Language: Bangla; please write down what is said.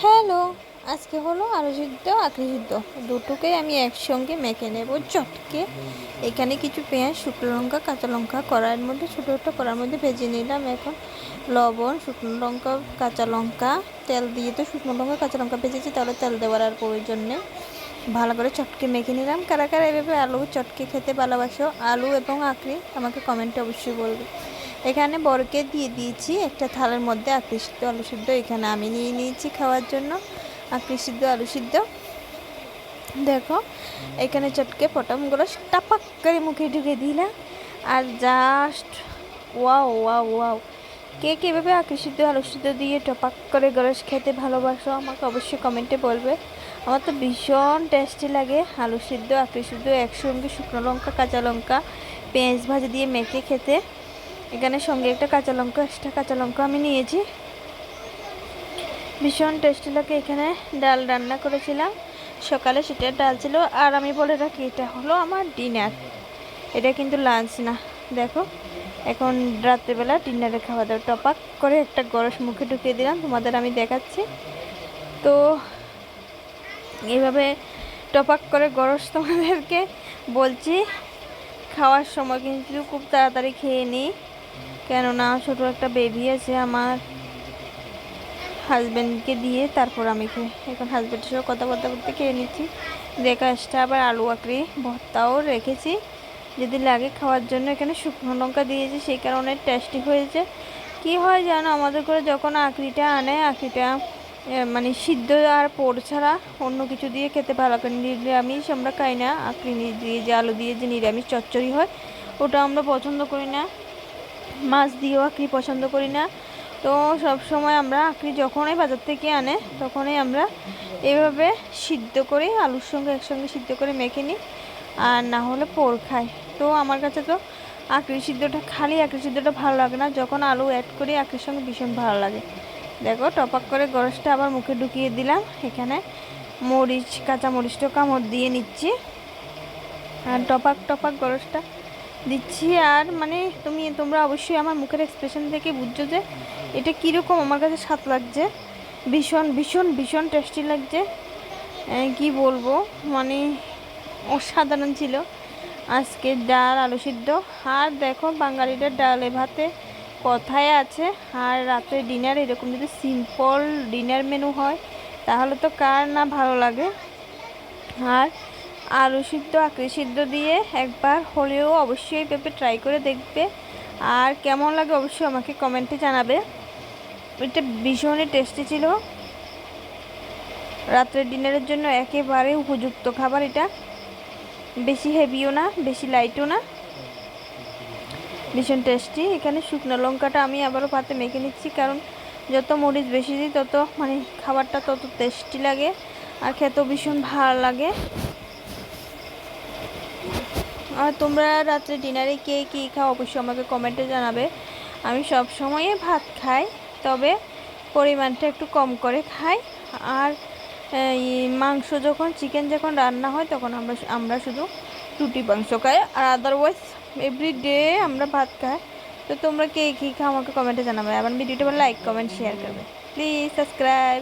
হ্যালো, আজকে হলো আলু সিদ্ধ আঁকড়ি সিদ্ধ দুটোকেই আমি একসঙ্গে মেখে নেব চটকে। এখানে কিছু পেঁয়াজ, শুকনো লঙ্কা, কাঁচা লঙ্কা কড়াইয়ের মধ্যে ছোটো ছোটো কড়ার মধ্যে ভেজে নিলাম। এখন লবণ, শুকনো লঙ্কা, কাঁচা লঙ্কা, তেল দিয়ে তো শুকনো লঙ্কা কাঁচা লঙ্কা ভেজেছি, তাহলে তেল দেওয়ার আর প্রয়োজন নেই। ভালো করে চটকে মেখে নিলাম। কারা কারা এভাবে আলু চটকে খেতে ভালোবাসো, আলু এবং আঁকড়ি, আমাকে কমেন্টে অবশ্যই বলবে। এখানে বরকে দিয়ে দিয়েছি একটা থালের মধ্যে আঁকড়ি সিদ্ধ আলু সিদ্ধ। এখানে আমি নিয়ে নিয়েছি খাওয়ার জন্য আঁকড়ি সিদ্ধ আলু সিদ্ধ। দেখো এখানে চটকে পটমগুলো টাপাক করে মুখে ঢুকে দিলাম। আর জাস্ট ওয়াও ওয়াও ওয়াও, কে কীভাবে আঁকড়ি সিদ্ধ আলু সিদ্ধ দিয়ে টপাক করে গরস খেতে ভালোবাসো, আমাকে অবশ্যই কমেন্টে বলবে। আমার তো ভীষণ টেস্টি লাগে আলু সিদ্ধ আঁকড়ি সিদ্ধ একসঙ্গে শুকনো লঙ্কা, কাঁচা লঙ্কা, পেঁয়াজ ভাজি দিয়ে মেখে খেতে। এখানে সঙ্গে একটা কাঁচা লঙ্কা, এক্সট্রা কাঁচা লঙ্কা আমি নিয়েছি, ভীষণ টেস্টি লাগে। এখানে ডাল রান্না করেছিলাম সকালে, সেটা ডাল ছিল। আর আমি বলে রাখি, এটা হলো আমার ডিনার, এটা কিন্তু লাঞ্চ না। দেখো এখন রাত্রেবেলা ডিনারে খাওয়া দাওয়া। টপাক করে একটা গরস মুখে ঢুকিয়ে দিলাম, তোমাদের আমি দেখাচ্ছি। তো এইভাবে টপাক করে গরস তোমাদেরকে বলছি, খাওয়ার সময় কিন্তু খুব তাড়াতাড়ি খেয়ে নিই, কেননা ছোটো একটা বেবি আছে আমার, হাজব্যান্ডকে দিয়ে তারপর আমি খেয়ে, এখন হাজব্যান্ডের সঙ্গে কথা বলতে বলতে খেয়ে নিচ্ছি। এক্সট্রা আবার আলু আঁকড়ি ভর্তাও রেখেছি যদি লাগে খাওয়ার জন্য। এখানে শুকনো লঙ্কা দিয়েছি, সেই কারণে টেস্টি হয়েছে। কি হয় জানো, আমাদের করে যখন আঁকড়িটা আনে, আঁকড়িটা মানে সিদ্ধ আর পোড় ছাড়া অন্য কিছু দিয়ে খেতে ভালো করে। নিরামিষ আমরা খাই না, আঁকড়ি দিয়ে যে আলু দিয়ে যে নিরামিষ চচ্চড়ি হয়, ওটা আমরা পছন্দ করি না। মাছ দিয়েও আঁকড়ি পছন্দ করি না। তো সব সময় আমরা আঁকড়ি যখনই বাজার থেকে আনে, তখনই আমরা এভাবে সিদ্ধ করে আলুর সঙ্গে একসঙ্গে সিদ্ধ করে মেখে নিই, আর না হলে পোড় খাই। তো আমার কাছে তো আঁকড়ি সিদ্ধটা, খালি আঁকড়ি সিদ্ধটা ভালো লাগে না, যখন আলু অ্যাড করি আঁকড়ির সঙ্গে ভীষণ ভালো লাগে। দেখো টপাক করে গরসটা আবার মুখে ঢুকিয়ে দিলাম। এখানে মরিচ, কাঁচা মরিচটা কামড় দিয়ে নিচ্ছি, আর টপাক টপাক গরসটা দিচ্ছি। আর মানে তোমরা অবশ্যই আমার মুখের এক্সপ্রেশন থেকে বুঝছো যে এটা কীরকম আমার কাছে স্বাদ লাগছে। ভীষণ ভীষণ ভীষণ টেস্টি লাগছে, কি বলবো, মানে অসাধারণ ছিল আজকে ডাল আলু সিদ্ধ। আর দেখো বাঙালিদের ডালে ভাতে কথায় আছে, আর রাতে ডিনার এরকম যদি সিম্পল ডিনার মেনু হয়, তাহলে তো কার না ভালো লাগে। আর আলু সিদ্ধ আঁকড়ি সিদ্ধ দিয়ে একবার হলেও অবশ্যই পেঁপে ট্রাই করে দেখবে, আর কেমন লাগে অবশ্যই আমাকে কমেন্টে জানাবে। এটা ভীষণই টেস্টি ছিল, রাত্রের ডিনারের জন্য একেবারে উপযুক্ত খাবার এটা। বেশি হেভিও না, বেশি লাইটও না, ভীষণ টেস্টি। এখানে শুকনো লঙ্কাটা আমি আবারও পাতে মেখে নিচ্ছি, কারণ যত মরিচ বেশি দিই তত মানে খাবারটা তত টেস্টি লাগে, আর খেতেও ভীষণ ভালো লাগে। আর তোমরা রাত্রে ডিনারে কে কী খাও অবশ্যই আমাকে কমেন্টে জানাবে। আমি সব সময়ে ভাত খাই, তবে পরিমাণটা একটু কম করে খাই। আর মাংস যখন, চিকেন যখন রান্না হয়, তখন আমরা শুধু রুটি মাংস খাই, আর আদারওয়াইজ এভরিডে আমরা ভাত খাই। তো তোমরা কে কী খাও আমাকে কমেন্টে জানাবে। আবার ভিডিওটা লাইক কমেন্ট শেয়ার করবে, প্লিজ সাবস্ক্রাইব।